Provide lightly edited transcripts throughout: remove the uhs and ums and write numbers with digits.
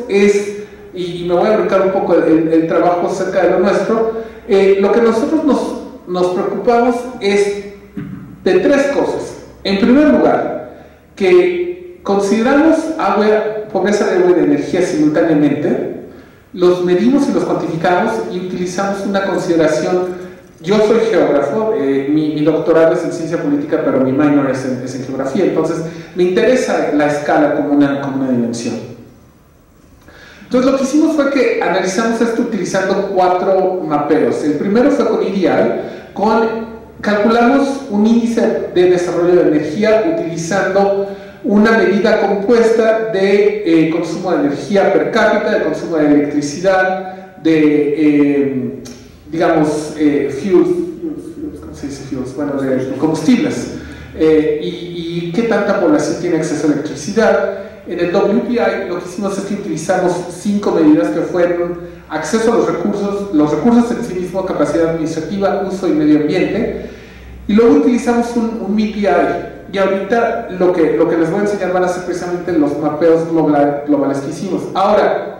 es, y me voy a brincar un poco el trabajo cerca de lo nuestro, lo que nosotros nos preocupamos es de tres cosas. En primer lugar, que consideramos pobreza de agua y de energía simultáneamente, los medimos y los cuantificamos y utilizamos una consideración. Yo soy geógrafo, mi doctorado es en ciencia política, pero mi minor es en geografía, entonces me interesa la escala como una dimensión. Entonces lo que hicimos fue que analizamos esto utilizando 4 mapeos. El primero fue con EDI, calculamos un índice de desarrollo de energía utilizando una medida compuesta de consumo de energía per cápita, de consumo de electricidad, de digamos, ¿cómo se dice fuels? Bueno, de combustibles, y qué tanta población tiene acceso a electricidad. En el WPI lo que hicimos es que utilizamos 5 medidas que fueron acceso a los recursos en sí mismo, capacidad administrativa, uso y medio ambiente, y luego utilizamos un MPI, y ahorita lo que les voy a enseñar van a ser precisamente los mapeos globales que hicimos. Ahora,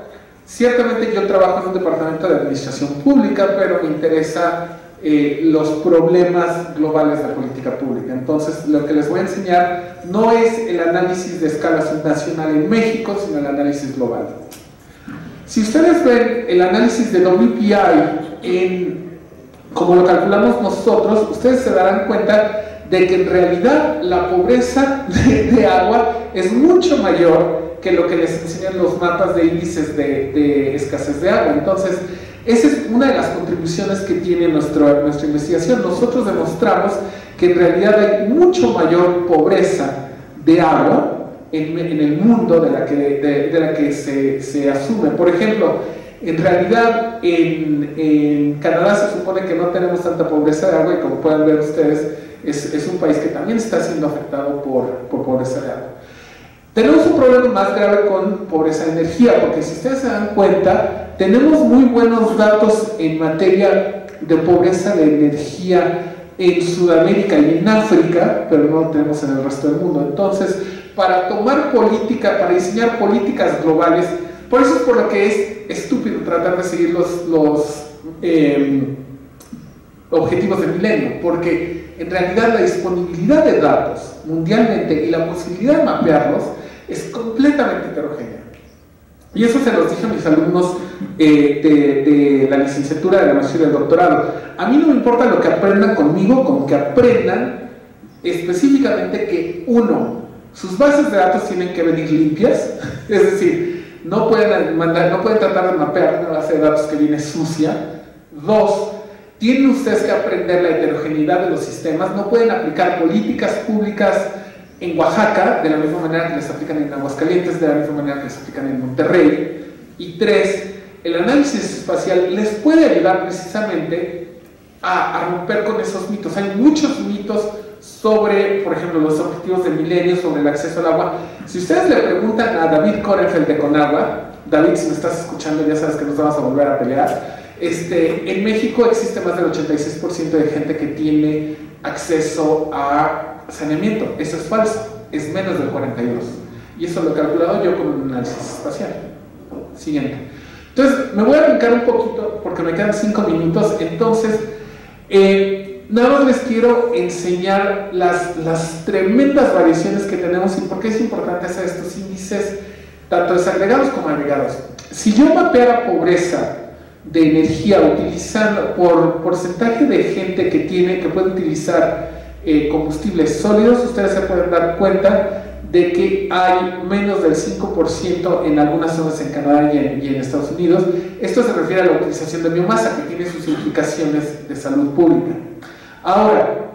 ciertamente yo trabajo en un departamento de administración pública, pero me interesa los problemas globales de la política pública. Entonces, lo que les voy a enseñar no es el análisis de escala subnacional en México, sino el análisis global. Si ustedes ven el análisis de WPI como lo calculamos nosotros, ustedes se darán cuenta de que en realidad la pobreza de agua es mucho mayor que lo que les enseñan los mapas de índices de escasez de agua. Entonces, esa es una de las contribuciones que tiene nuestra investigación. Nosotros demostramos que en realidad hay mucho mayor pobreza de agua en el mundo de la que se asume. Por ejemplo, en realidad en Canadá se supone que no tenemos tanta pobreza de agua, y como pueden ver ustedes, es un país que también está siendo afectado por pobreza de agua. Tenemos un problema más grave con pobreza de energía, porque si ustedes se dan cuenta, tenemos muy buenos datos en materia de pobreza de energía en Sudamérica y en África, pero no lo tenemos en el resto del mundo. Entonces, para diseñar políticas globales, por eso es por lo que es estúpido tratar de seguir los objetivos del milenio, porque en realidad la disponibilidad de datos mundialmente y la posibilidad de mapearlos es completamente heterogénea. Y eso se los dije a mis alumnos de la licenciatura, de la maestría y del doctorado. A mí no me importa lo que aprendan conmigo, con que aprendan específicamente que, uno, sus bases de datos tienen que venir limpias, es decir, no pueden tratar de mapear una base de datos que viene sucia. Dos, tienen ustedes que aprender la heterogeneidad de los sistemas, no pueden aplicar políticas públicas en Oaxaca de la misma manera que les aplican en Aguascalientes, de la misma manera que les aplican en Monterrey. Y tres, el análisis espacial les puede ayudar precisamente a romper con esos mitos. Hay muchos mitos sobre, por ejemplo, los objetivos del milenio, sobre el acceso al agua. Si ustedes le preguntan a David Korenfeld de Conagua, David, si me estás escuchando, ya sabes que nos vamos a volver a pelear. En México existe más del 86% de gente que tiene acceso a saneamiento. Eso es falso, es menos del 42%. Y eso lo he calculado yo con un análisis espacial. Siguiente. Entonces, me voy a brincar un poquito porque me quedan 5 minutos. Entonces, nada más les quiero enseñar las tremendas variaciones que tenemos y por qué es importante hacer estos índices, tanto desagregados como agregados. Si yo mapeara pobreza de energía utilizando por porcentaje de gente que puede utilizar combustibles sólidos, ustedes se pueden dar cuenta de que hay menos del 5% en algunas zonas en Canadá y en Estados Unidos. Esto se refiere a la utilización de biomasa, que tiene sus implicaciones de salud pública. Ahora,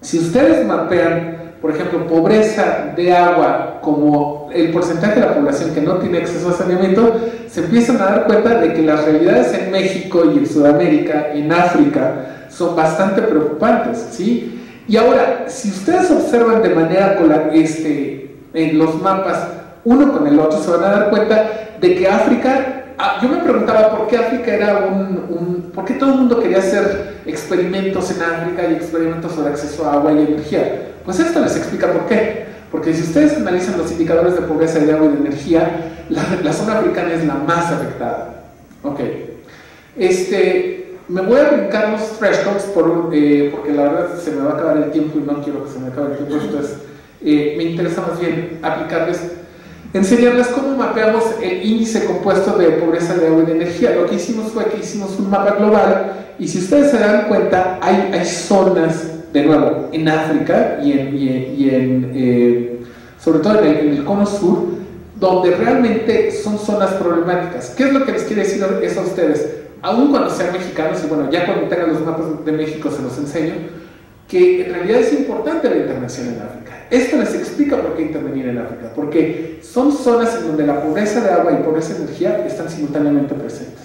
si ustedes mapean, por ejemplo, pobreza de agua como el porcentaje de la población que no tiene acceso a saneamiento, se empiezan a dar cuenta de que las realidades en México y en Sudamérica, en África, son bastante preocupantes, ¿sí? Y ahora, si ustedes observan de manera en los mapas uno con el otro, se van a dar cuenta de que África, yo me preguntaba por qué África era por qué todo el mundo quería hacer experimentos en África y experimentos sobre acceso a agua y energía. Pues esto les explica por qué. Porque si ustedes analizan los indicadores de pobreza de agua y de energía, la zona africana es la más afectada. Ok. Me voy a brincar los thresholds porque la verdad se me va a acabar el tiempo y no quiero que se me acabe el tiempo. Entonces, me interesa más bien enseñarles cómo mapeamos el índice compuesto de pobreza de agua y de energía. Lo que hicimos fue que hicimos un mapa global y si ustedes se dan cuenta, hay zonas, de nuevo, en África y sobre todo en el cono sur, donde realmente son zonas problemáticas. ¿Qué es lo que les quiere decir eso a ustedes? Aún cuando sean mexicanos, y bueno, ya cuando tengan los mapas de México se los enseño, que en realidad es importante la intervención en África. Esto les explica por qué intervenir en África, porque son zonas en donde la pobreza de agua y pobreza de energía están simultáneamente presentes.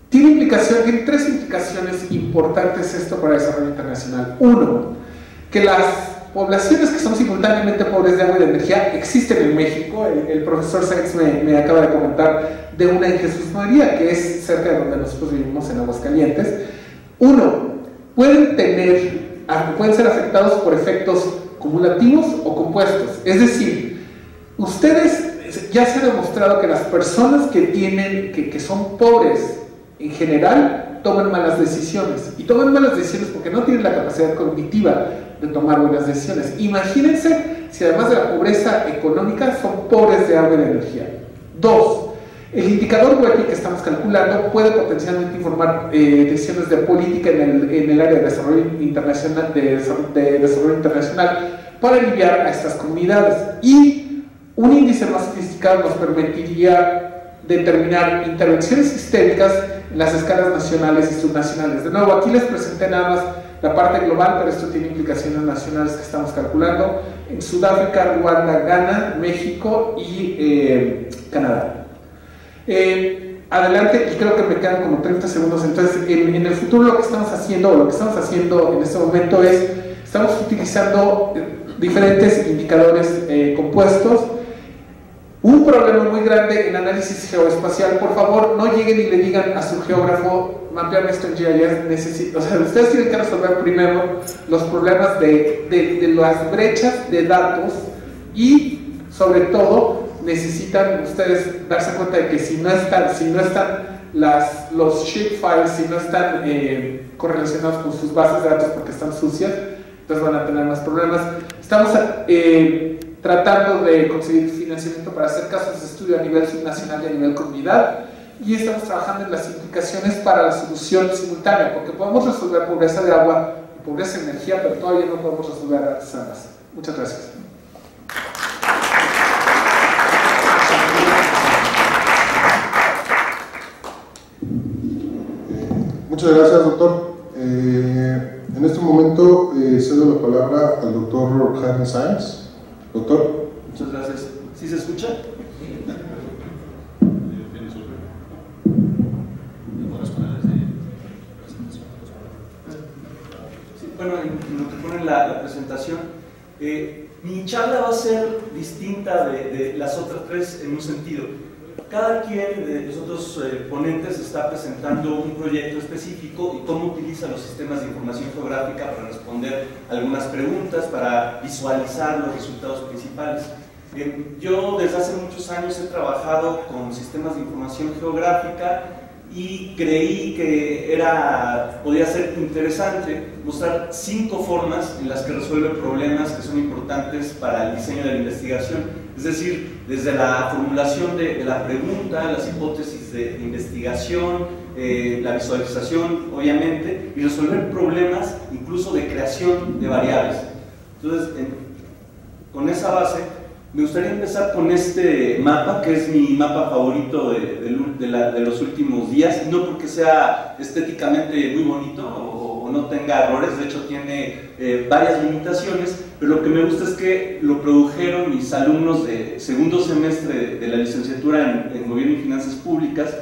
Tiene tres implicaciones importantes esto para el desarrollo internacional. Uno, que las poblaciones que son simultáneamente pobres de agua y de energía existen en México. El profesor Sáenz me acaba de comentar de una en Jesús María, que es cerca de donde nosotros vivimos en Aguascalientes. Uno, pueden ser afectados por efectos cumulativos o compuestos. Es decir, ya se ha demostrado que las personas que son pobres en general toman malas decisiones. Y toman malas decisiones porque no tienen la capacidad cognitiva de tomar buenas decisiones. Imagínense si además de la pobreza económica son pobres de agua y de energía. Dos, el indicador WEPI que estamos calculando puede potencialmente informar decisiones de política en el área de desarrollo internacional, para aliviar a estas comunidades. Y un índice más sofisticado nos permitiría determinar intervenciones sistémicas en las escalas nacionales y subnacionales. De nuevo, aquí les presenté nada más la parte global, pero esto tiene implicaciones nacionales que estamos calculando en Sudáfrica, Ruanda, Ghana, México y Canadá. Adelante, y creo que me quedan como 30 segundos. Entonces, en el futuro lo que estamos haciendo en este momento es, estamos utilizando diferentes indicadores compuestos. Un problema muy grande en análisis geoespacial, por favor, no lleguen y le digan a su geógrafo, mapeame esto en GIS, o sea, ustedes tienen que resolver primero los problemas de las brechas de datos y, sobre todo, necesitan ustedes darse cuenta de que si no están los shapefiles, si no están correlacionados con sus bases de datos porque están sucias, entonces van a tener más problemas. Estamos tratando de conseguir financiamiento para hacer casos de estudio a nivel subnacional y a nivel comunidad, y estamos trabajando en las implicaciones para la solución simultánea, porque podemos resolver pobreza de agua y pobreza de energía, pero todavía no podemos resolver artesanas. Muchas gracias. Muchas gracias, doctor. En este momento cedo la palabra al doctor Jaime Sáenz. Doctor. Muchas gracias. ¿Sí se escucha? Sí, bueno, en lo que pone la presentación, mi charla va a ser distinta de las otras tres en un sentido. Cada quien de los otros ponentes está presentando un proyecto específico y cómo utiliza los sistemas de información geográfica para responder algunas preguntas, para visualizar los resultados principales. Yo desde hace muchos años he trabajado con sistemas de información geográfica y creí que podía ser interesante mostrar 5 formas en las que resuelve problemas que son importantes para el diseño de la investigación. Es decir, desde la formulación de la pregunta, las hipótesis de investigación, la visualización, obviamente, y resolver problemas incluso de creación de variables. Entonces, con esa base, me gustaría empezar con este mapa, que es mi mapa favorito de los últimos días, no porque sea estéticamente muy bonito o no tenga errores, de hecho tiene varias limitaciones, pero lo que me gusta es que lo produjeron mis alumnos de segundo semestre de la licenciatura en Gobierno y Finanzas Públicas,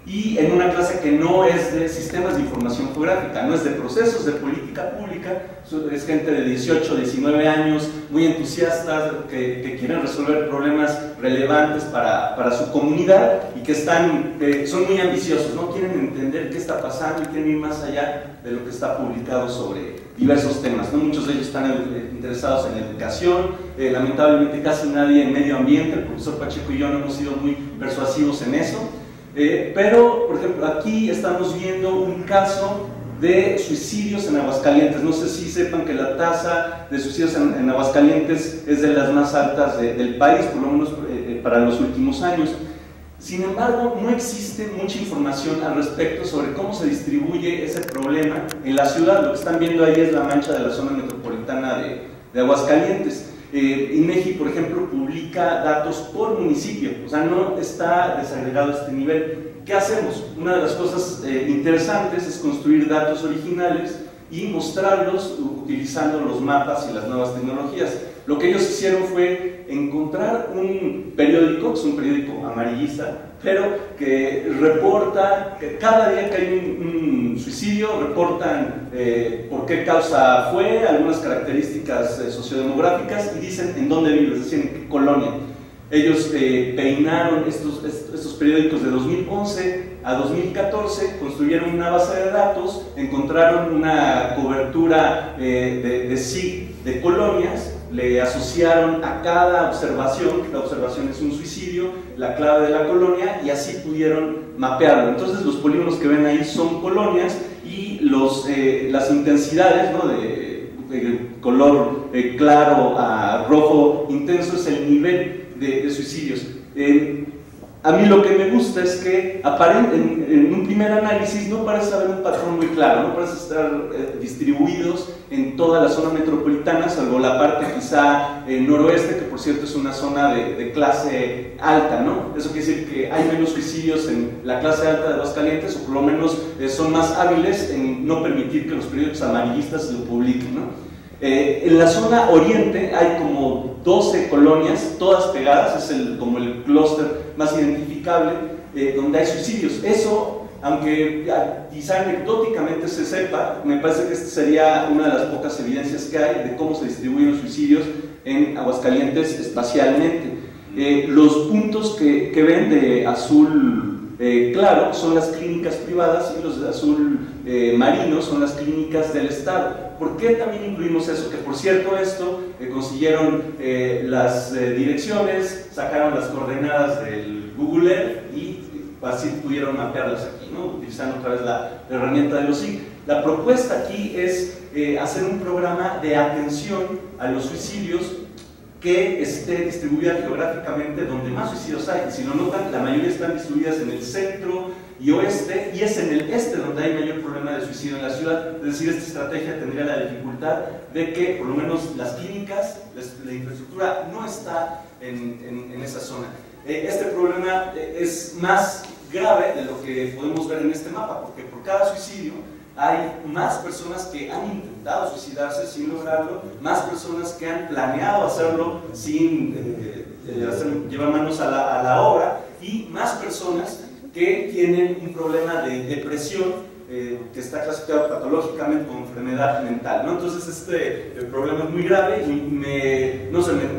y en una clase que no es de sistemas de información geográfica, no es de procesos de política pública, es gente de 18, 19 años, muy entusiastas, que quieren resolver problemas relevantes para su comunidad y que son muy ambiciosos, ¿no? Quieren entender qué está pasando y quieren ir más allá de lo que está publicado sobre diversos temas, ¿no? Muchos de ellos están interesados en educación, lamentablemente casi nadie en medio ambiente, el profesor Pacheco y yo no hemos sido muy persuasivos en eso. Pero, por ejemplo, aquí estamos viendo un caso de suicidios en Aguascalientes. No sé si sepan que la tasa de suicidios en Aguascalientes es de las más altas del país, por lo menos para los últimos años. Sin embargo, no existe mucha información al respecto sobre cómo se distribuye ese problema en la ciudad. Lo que están viendo ahí es la mancha de la zona metropolitana de Aguascalientes. INEGI, por ejemplo, publica datos por municipio, o sea, no está desagregado a este nivel. ¿Qué hacemos? Una de las cosas interesantes es construir datos originales y mostrarlos utilizando los mapas y las nuevas tecnologías. Lo que ellos hicieron fue encontrar un periódico, que es un periódico amarillista, pero que reporta, que cada día que hay un suicidio, reportan por qué causa fue, algunas características sociodemográficas y dicen en dónde vive, es decir, en qué colonia. Ellos peinaron estos periódicos de 2011 a 2014, construyeron una base de datos, encontraron una cobertura de SIG de colonias, le asociaron a cada observación, que la observación es un suicidio, la clave de la colonia y así pudieron mapearlo. Entonces los polígonos que ven ahí son colonias y las intensidades, ¿no?, de color claro a rojo intenso es el nivel de suicidios. A mí lo que me gusta es que en un primer análisis no parece haber un patrón muy claro, no parece estar distribuidos en toda la zona metropolitana, salvo la parte quizá noroeste, que por cierto es una zona de clase alta, ¿no? Eso quiere decir que hay menos suicidios en la clase alta de Aguascalientes, o por lo menos son más hábiles en no permitir que los periódicos amarillistas lo publiquen, ¿no? En la zona oriente hay como 12 colonias, todas pegadas, es como el clúster más identificable, donde hay suicidios. Eso, aunque quizá anecdóticamente se sepa, me parece que esta sería una de las pocas evidencias que hay de cómo se distribuyen los suicidios en Aguascalientes espacialmente. Los puntos que ven de azul claro son las clínicas privadas y los de azul marino son las clínicas del Estado. ¿Por qué también incluimos eso? Que por cierto esto consiguieron las direcciones, sacaron las coordenadas del Google Earth y así pudieron mapearlas aquí, ¿no?, utilizando otra vez la herramienta de los SIG. La propuesta aquí es hacer un programa de atención a los suicidios que esté distribuida geográficamente donde más suicidios hay. Y si lo notan, la mayoría están distribuidas en el centro y oeste, y es en el este donde hay mayor problema de suicidio en la ciudad. Es decir, esta estrategia tendría la dificultad de que por lo menos las clínicas, la infraestructura no está en esa zona. Este problema es más grave de lo que podemos ver en este mapa, porque por cada suicidio hay más personas que han intentado suicidarse sin lograrlo, más personas que han planeado hacerlo sin llevar manos a la obra, y más personas que tienen un problema de depresión que está clasificado patológicamente como enfermedad mental, ¿no? Entonces este problema es muy grave y me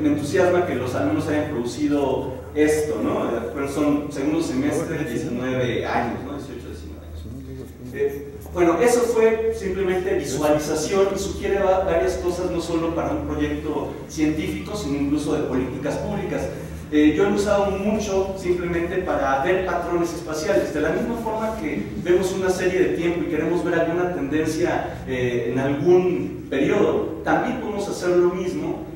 entusiasma que los alumnos hayan producido esto, ¿no? Son segundo semestre, 19 años, ¿no? 18, 19 años. Bueno, eso fue simplemente visualización y sugiere varias cosas, no solo para un proyecto científico, sino incluso de políticas públicas. Yo lo he usado mucho simplemente para ver patrones espaciales, de la misma forma que vemos una serie de tiempo y queremos ver alguna tendencia en algún periodo, también podemos hacer lo mismo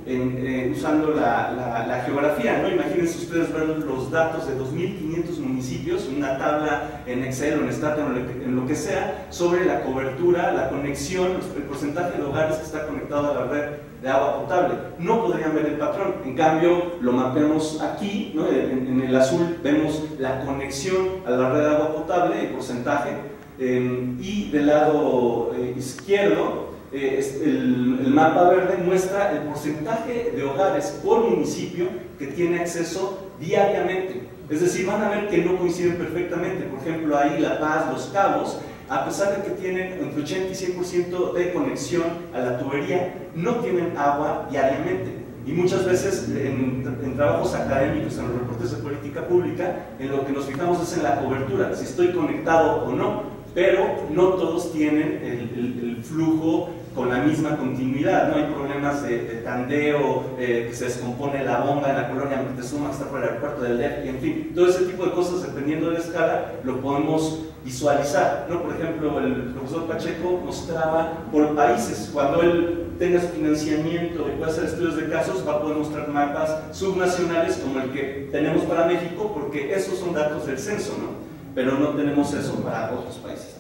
usando la geografía, ¿no? Imagínense ustedes ver los datos de 2.500 municipios, una tabla en Excel o en Stata o en lo que sea, sobre la cobertura, la conexión, el porcentaje de hogares que está conectado a la red de agua potable. No podrían ver el patrón, en cambio lo mapeamos aquí, ¿no? En el azul vemos la conexión a la red de agua potable, el porcentaje, y del lado izquierdo el mapa verde muestra el porcentaje de hogares por municipio que tiene acceso diariamente. Es decir, van a ver que no coinciden perfectamente. Por ejemplo, ahí La Paz, Los Cabos, a pesar de que tienen entre 80 y 100% de conexión a la tubería, no tienen agua diariamente. Y muchas veces en trabajos académicos, en los reportes de política pública, en lo que nos fijamos es en la cobertura, si estoy conectado o no, pero no todos tienen el flujo con la misma continuidad, ¿no? Hay problemas de tandeo, que se descompone la bomba en la colonia Moctezuma, que está por el aeropuerto del DF, y en fin, todo ese tipo de cosas, dependiendo de la escala, lo podemos visualizar, ¿no? Por ejemplo, el profesor Pacheco mostraba por países. Cuando él tenga su financiamiento y pueda hacer estudios de casos, va a poder mostrar mapas subnacionales como el que tenemos para México, porque esos son datos del censo, ¿no? Pero no tenemos eso para otros países.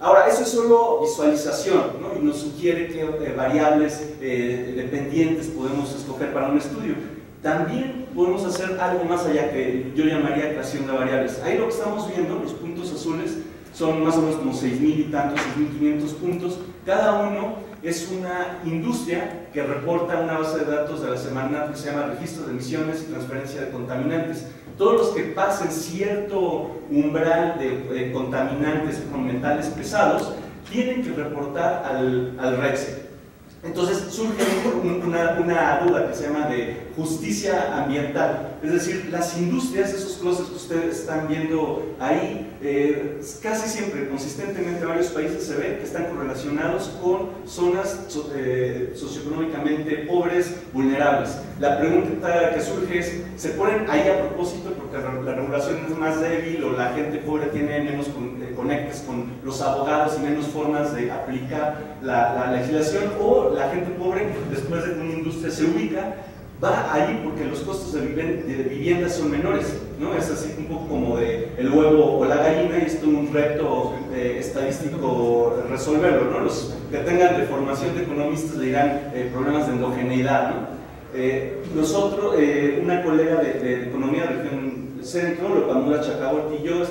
Ahora, eso es solo visualización, ¿no? Y nos sugiere qué variables dependientes podemos escoger para un estudio. También podemos hacer algo más allá, que yo llamaría creación de variables. Ahí lo que estamos viendo, los puntos azules, son más o menos como 6.000 y tantos, 6.500 puntos. Cada uno es una industria que reporta una base de datos de la Semarnat que se llama Registro de Emisiones y Transferencia de Contaminantes. Todos los que pasen cierto umbral de contaminantes metales pesados tienen que reportar al RETSE. Entonces surge una duda que se llama de justicia ambiental, es decir, las industrias, esos clústeres que ustedes están viendo ahí, casi siempre, consistentemente en varios países se ve que están correlacionados con zonas socioeconómicamente pobres, vulnerables. La pregunta que surge es, ¿se ponen ahí a propósito porque la regulación es más débil o la gente pobre tiene menos conectes con los abogados y menos formas de aplicar la legislación, o la gente pobre, después de que una industria se ubica, va ahí porque los costos de vivienda son menores, ¿no? Es así un poco como de el huevo o la gallina, y esto es un reto estadístico resolverlo, ¿no? Los que tengan de formación de economistas le dirán problemas de endogeneidad, ¿no? Nosotros, una colega de Economía de Región Centro, Lopamura Chacaborti y yo,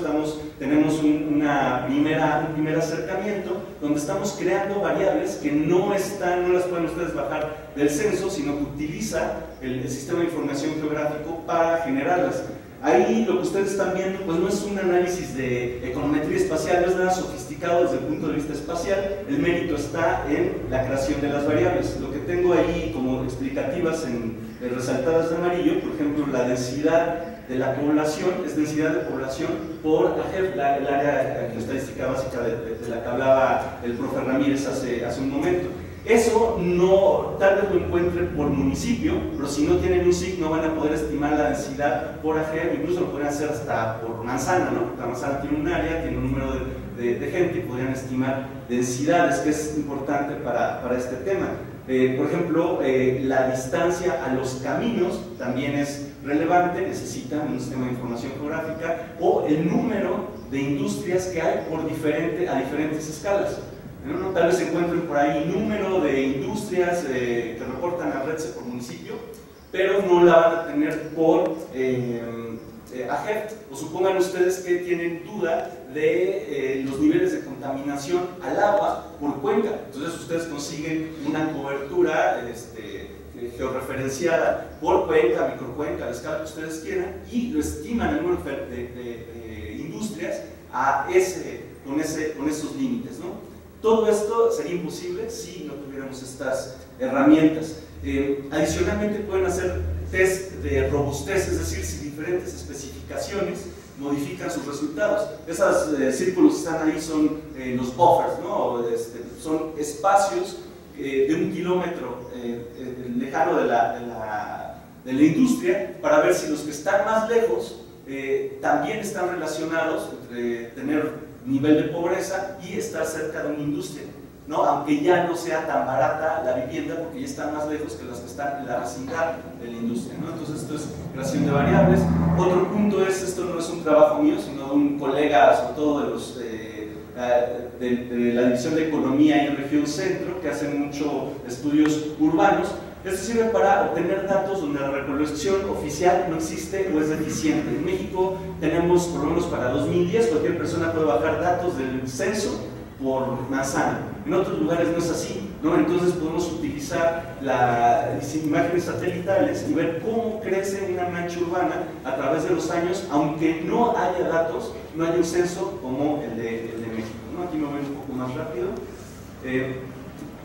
tenemos un primer acercamiento donde estamos creando variables que no las pueden ustedes bajar del censo, sino que utiliza el sistema de información geográfico para generarlas. Ahí lo que ustedes están viendo pues no es un análisis de econometría espacial, no es nada sofisticado desde el punto de vista espacial. El mérito está en la creación de las variables. Lo que tengo ahí como explicativas resaltadas de amarillo, por ejemplo, la densidad de la población es densidad de población por AGEF, el área estadística básica de la que hablaba el profe Ramírez hace un momento. Eso tal vez lo encuentren por municipio, pero si no tienen un SIG no van a poder estimar la densidad por AGEF, incluso lo podrían hacer hasta por manzana, ¿no? La manzana tiene un área, tiene un número de gente y podrían estimar densidades, que es importante para este tema. Por ejemplo, la distancia a los caminos también es relevante, necesitan un sistema de información geográfica, o el número de industrias que hay a diferentes escalas. ¿No? Tal vez se encuentren por ahí número de industrias que reportan a RETSE por municipio, pero no la van a tener por AGEF. O supongan ustedes que tienen duda de los niveles de contaminación al agua por cuenca. Entonces ustedes consiguen una cobertura georreferenciada por cuenca, microcuenca, la escala que ustedes quieran, y lo estiman el número de industrias con esos límites, ¿no? Todo esto sería imposible si no tuviéramos estas herramientas. Adicionalmente pueden hacer test de robustez, es decir, si diferentes especificaciones modifican sus resultados. Esos círculos que están ahí son los buffers, ¿no? Son espacios de 1 kilómetro lejano de la industria, para ver si los que están más lejos también están relacionados entre tener nivel de pobreza y estar cerca de una industria, ¿no? Aunque ya no sea tan barata la vivienda, porque ya están más lejos que las que están en la vecindad de la industria, ¿no? Entonces esto es creación de variables. Otro punto es, esto no es un trabajo mío, sino de un colega, sobre todo de la División de Economía y Región Centro, que hacen mucho estudios urbanos. Esto sirve para obtener datos donde la recolección oficial no existe o es deficiente. En México tenemos, por lo menos para 2010, cualquier persona puede bajar datos del censo por manzana. En otros lugares no es así, ¿no? Entonces podemos utilizar las imágenes satelitales y ver cómo crece una mancha urbana a través de los años, aunque no haya datos, no haya un censo como el de México, ¿no? Aquí me voy un poco más rápido.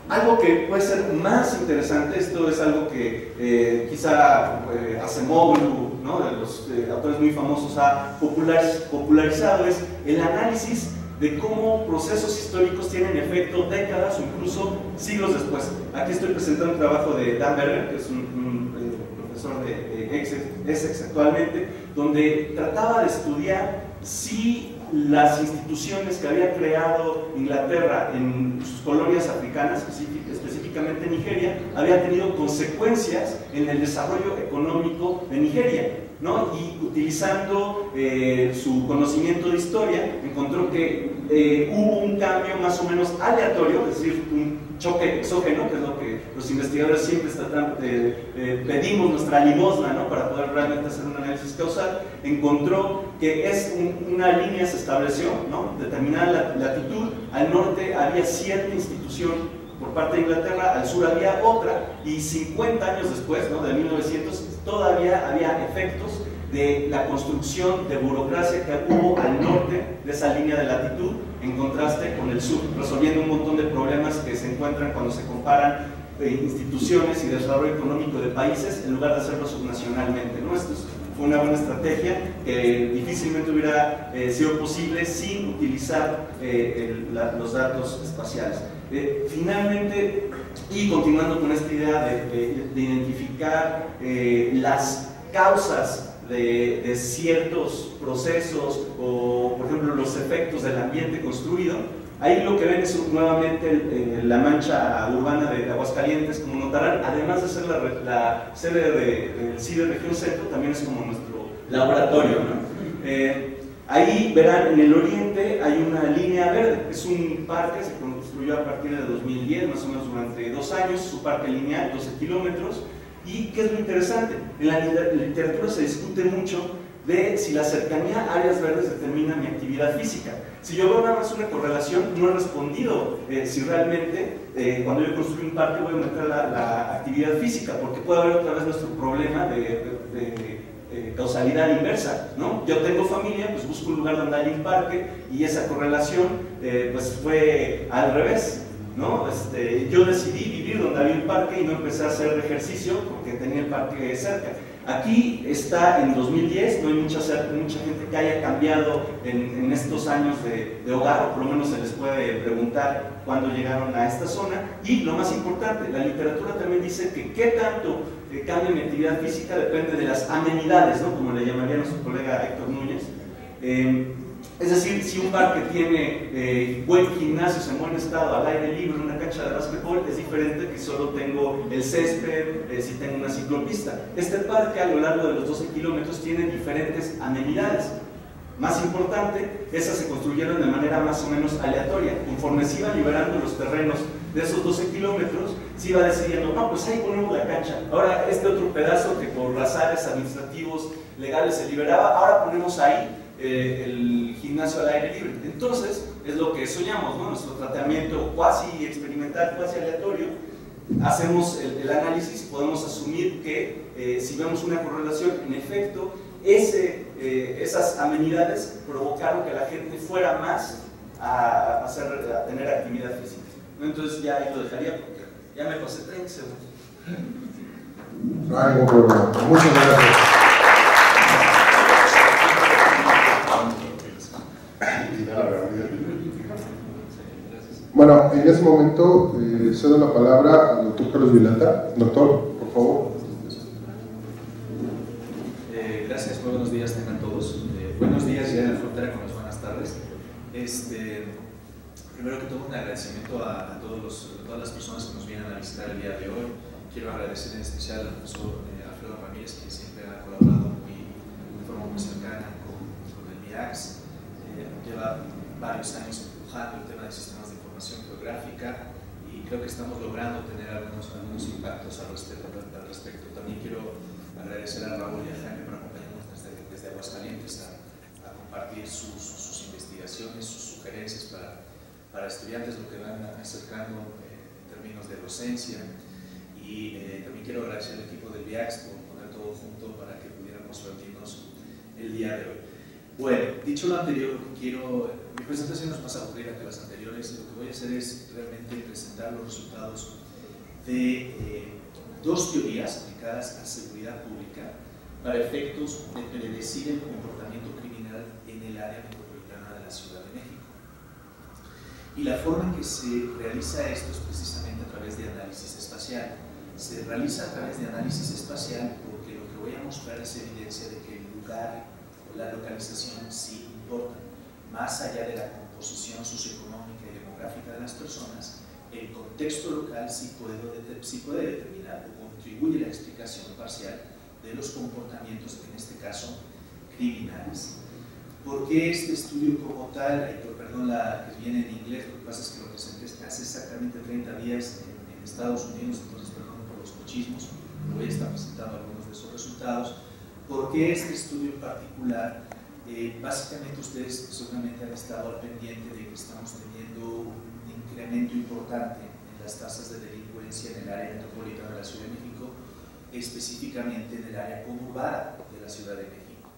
Algo que puede ser más interesante, esto es algo que quizá Acemoglu, ¿no?, de los autores muy famosos, ha popularizado, es el análisis de cómo procesos históricos tienen efecto décadas o incluso siglos después. Aquí estoy presentando un trabajo de Dan Berger, que es un profesor de Essex actualmente, donde trataba de estudiar si las instituciones que había creado Inglaterra en sus colonias africanas, específicamente Nigeria, había tenido consecuencias en el desarrollo económico de Nigeria, ¿no? Y utilizando su conocimiento de historia, encontró que hubo un cambio más o menos aleatorio, es decir, un choque exógeno, que es lo que los investigadores siempre pedimos nuestra limosna, ¿no?, para poder realmente hacer un análisis causal. Encontró que una línea se estableció, ¿no?, determinada latitud. Al norte había cierta institución por parte de Inglaterra, al sur había otra, y 50 años después, ¿no?, de 1900, todavía había efectos de la construcción de burocracia que hubo al norte de esa línea de latitud, en contraste con el sur, resolviendo un montón de problemas que se encuentran cuando se comparan instituciones y desarrollo económico de países en lugar de hacerlo subnacionalmente, ¿no? Esto fue una buena estrategia que difícilmente hubiera sido posible sin utilizar los datos espaciales. Finalmente, y continuando con esta idea de identificar las causas de ciertos procesos o, por ejemplo, los efectos del ambiente construido, ahí lo que ven es nuevamente la mancha urbana de Aguascalientes. Como notarán, además de ser la sede del CIDE Región Centro, también es como nuestro laboratorio, ¿no? Ahí verán, en el oriente hay una línea verde, es un parque, se construyó a partir de 2010, más o menos durante 2 años, su parque lineal, 12 kilómetros. ¿Y qué es lo interesante? En la literatura se discute mucho de si la cercanía a áreas verdes determina mi actividad física. Si yo veo nada más una correlación, no he respondido si realmente cuando yo construyo un parque voy a aumentar la actividad física, porque puede haber otra vez nuestro problema de causalidad inversa, ¿no? Yo tengo familia, pues busco un lugar donde haya un parque, y esa correlación pues fue al revés, ¿no? Yo decidí vivir donde había un parque y no empecé a hacer ejercicio porque tenía el parque cerca. Aquí está en 2010, no hay mucha gente que haya cambiado en estos años de hogar, o por lo menos se les puede preguntar cuándo llegaron a esta zona. Y lo más importante, la literatura también dice que qué tanto cambia mi actividad física depende de las amenidades, ¿no?, como le llamaría nuestro colega Héctor Núñez. Es decir, si un parque tiene buen gimnasio en buen estado, al aire libre, una cancha de básquetbol, es diferente que solo tengo el césped, si tengo una ciclopista. Este parque a lo largo de los 12 kilómetros tiene diferentes amenidades. Más importante, esas se construyeron de manera más o menos aleatoria. Conforme se iban liberando los terrenos de esos 12 kilómetros, se iba decidiendo, no, pues ahí ponemos la cancha. Ahora este otro pedazo que por razones administrativos legales se liberaba, ahora ponemos ahí el gimnasio al aire libre. Entonces, es lo que soñamos, ¿no? Nuestro tratamiento cuasi experimental, cuasi aleatorio. Hacemos el análisis y podemos asumir que si vemos una correlación, en efecto, esas amenidades provocaron que la gente fuera más a tener actividad física, ¿no? Entonces ya ahí lo dejaría porque ya me pasé 30 segundos. No hay ningún problema. Muchas gracias. Bueno, en este momento cedo la palabra al doctor Carlos Villalta. Doctor, por favor. Gracias, muy buenos días tengan todos. Buenos días ya en la frontera con las buenas tardes. Primero que todo, un agradecimiento a todas las personas que nos vienen a visitar el día de hoy. Quiero agradecer en especial al profesor Alfredo Ramírez, que siempre ha colaborado de forma muy cercana con el MIAX. Lleva varios años empujando el tema de sistemas de información geográfica y creo que estamos logrando tener algunos impactos al respecto. También quiero agradecer a Raúl y a Jaime por acompañarnos desde Aguascalientes a compartir sus investigaciones, sus sugerencias para estudiantes, lo que van acercando en términos de docencia. Y también quiero agradecer al equipo del VIAX por poner todo junto para que pudiéramos reunirnos el día de hoy. Bueno, dicho lo anterior, mi presentación es más aburrida que las anteriores. Lo que voy a hacer es realmente presentar los resultados de dos teorías aplicadas a seguridad pública para efectos de predecir el comportamiento criminal en el área metropolitana de la Ciudad de México. Y la forma en que se realiza esto es precisamente a través de análisis espacial. Se realiza a través de análisis espacial porque lo que voy a mostrar es evidencia de que el lugar o la localización sí importa. Más allá de la composición socioeconómica y demográfica de las personas, el contexto local sí puede determinar o contribuye a la explicación parcial de los comportamientos, en este caso, criminales. ¿Por qué este estudio como tal? Perdón, que viene en inglés, lo que pasa es que lo presenté hace exactamente 30 días en Estados Unidos, entonces perdón por los cochismos, pero voy a estar presentando algunos de esos resultados. ¿Por qué este estudio en particular? Básicamente ustedes seguramente han estado al pendiente de que estamos teniendo un incremento importante en las tasas de delincuencia en el área metropolitana de la Ciudad de México, específicamente en el área conurbada de la Ciudad de México.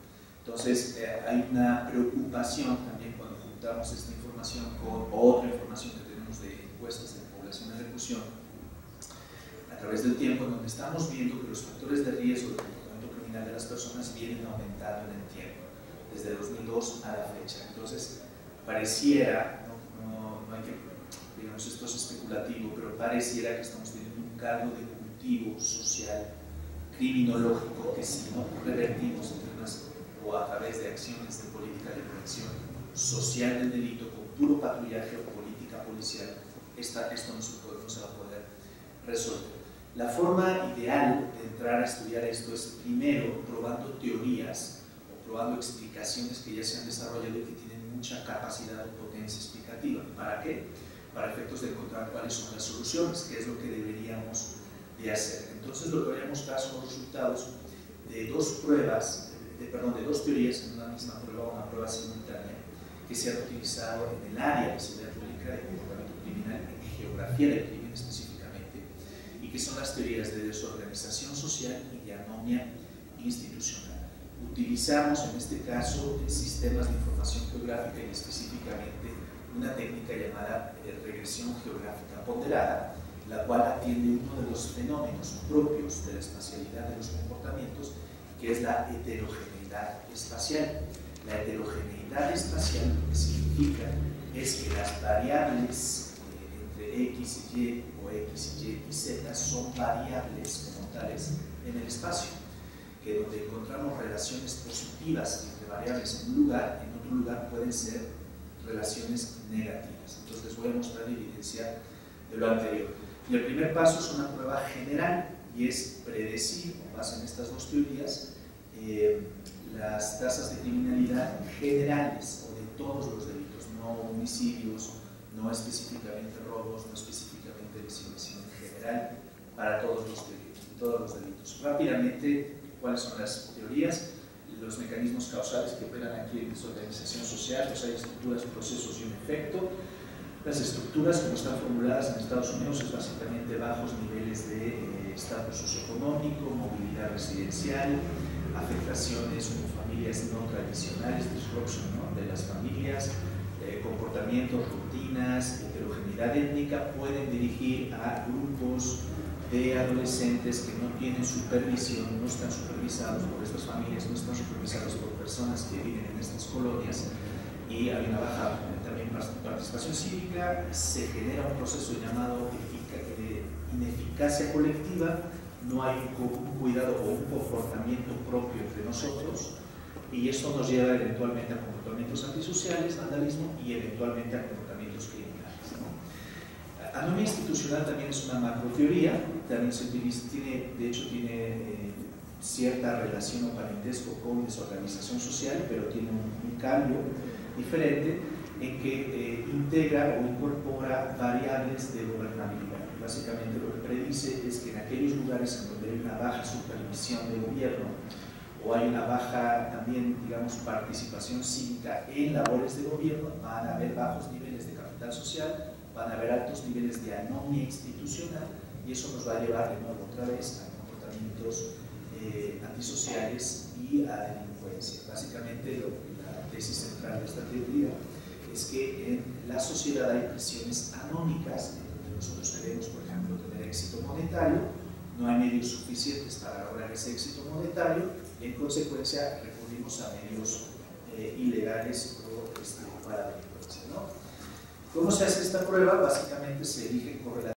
Entonces hay una preocupación también cuando juntamos esta información con otra información que tenemos de encuestas de población en ejecución a través del tiempo, en donde estamos viendo que los factores de riesgo del comportamiento criminal de las personas vienen aumentando en el tiempo, desde 2002 a la fecha. Entonces, pareciera, no hay que, digamos, esto es especulativo, pero pareciera que estamos teniendo un caldo de cultivo social, criminológico, que si no revertimos en temas o a través de acciones de política de prevención social del delito, con puro patrullaje o política policial, esto no se va a poder resolver. La forma ideal de entrar a estudiar esto es primero probando teorías o probando explicaciones que ya se han desarrollado y que tienen mucha capacidad o potencia explicativa. ¿Para qué? Para efectos de encontrar cuáles son las soluciones, qué es lo que deberíamos de hacer. Entonces lo que voy a mostrar son los resultados de dos pruebas, de dos teorías en una misma prueba, una prueba simultánea, que se han utilizado en el área de seguridad pública, de comportamiento criminal, en geografía del crimen específicamente, y que son las teorías de desorganización social y de anomia institucional. Utilizamos en este caso sistemas de información geográfica y específicamente una técnica llamada regresión geográfica ponderada, la cual atiende uno de los fenómenos propios de la espacialidad de los comportamientos, que es la heterogeneidad espacial. La heterogeneidad espacial lo que significa es que las variables entre X y Y o X y Y y Z son variables como tales en el espacio, que donde encontramos relaciones positivas entre variables en un lugar, en otro lugar pueden ser relaciones negativas. Entonces les voy a mostrar evidencia de lo anterior. Y el primer paso es una prueba general y es predecir, con base en estas dos teorías, las tasas de criminalidad generales o de todos los delitos, no homicidios, no específicamente robos, no específicamente lesiones, sino en general para todos los delitos. Rápidamente, ¿cuáles son las teorías? Los mecanismos causales que operan aquí en desorganización social, pues hay estructuras, procesos y un efecto. Las estructuras, como están formuladas en Estados Unidos, es básicamente bajos niveles de estatus socioeconómico, movilidad residencial, afectaciones como familias no tradicionales, disruption, ¿no?, de las familias, comportamientos, rutinas, heterogeneidad étnica, pueden dirigir a grupos de adolescentes que no tienen supervisión, no están supervisados por estas familias, no están supervisados por personas que viven en estas colonias, y hay una baja también participación cívica. Se genera un proceso llamado ineficacia colectiva, no hay un cuidado o un comportamiento propio entre nosotros, y esto nos lleva eventualmente a comportamientos antisociales, vandalismo y eventualmente a comportamientos criminales, ¿no? Anomia institucional también es una macroteoría, también se utiliza, tiene cierta relación o parentesco con desorganización social, pero tiene un cambio diferente en que integra o incorpora variables de gobernabilidad. Básicamente lo que predice es que en aquellos lugares en donde hay una baja supervisión del gobierno o hay una baja también, digamos, participación cívica en labores de gobierno, van a haber bajos niveles de capital social, van a haber altos niveles de anomia institucional, y eso nos va a llevar de nuevo otra vez a comportamientos antisociales y a delincuencia. Básicamente, la tesis central de esta teoría es que en la sociedad hay presiones anómicas, en donde nosotros queremos, por ejemplo, tener éxito monetario, no hay medios suficientes para lograr ese éxito monetario, y en consecuencia recurrimos a medios ilegales o para la delincuencia, ¿no? ¿Cómo se hace esta prueba? Básicamente se elige correlación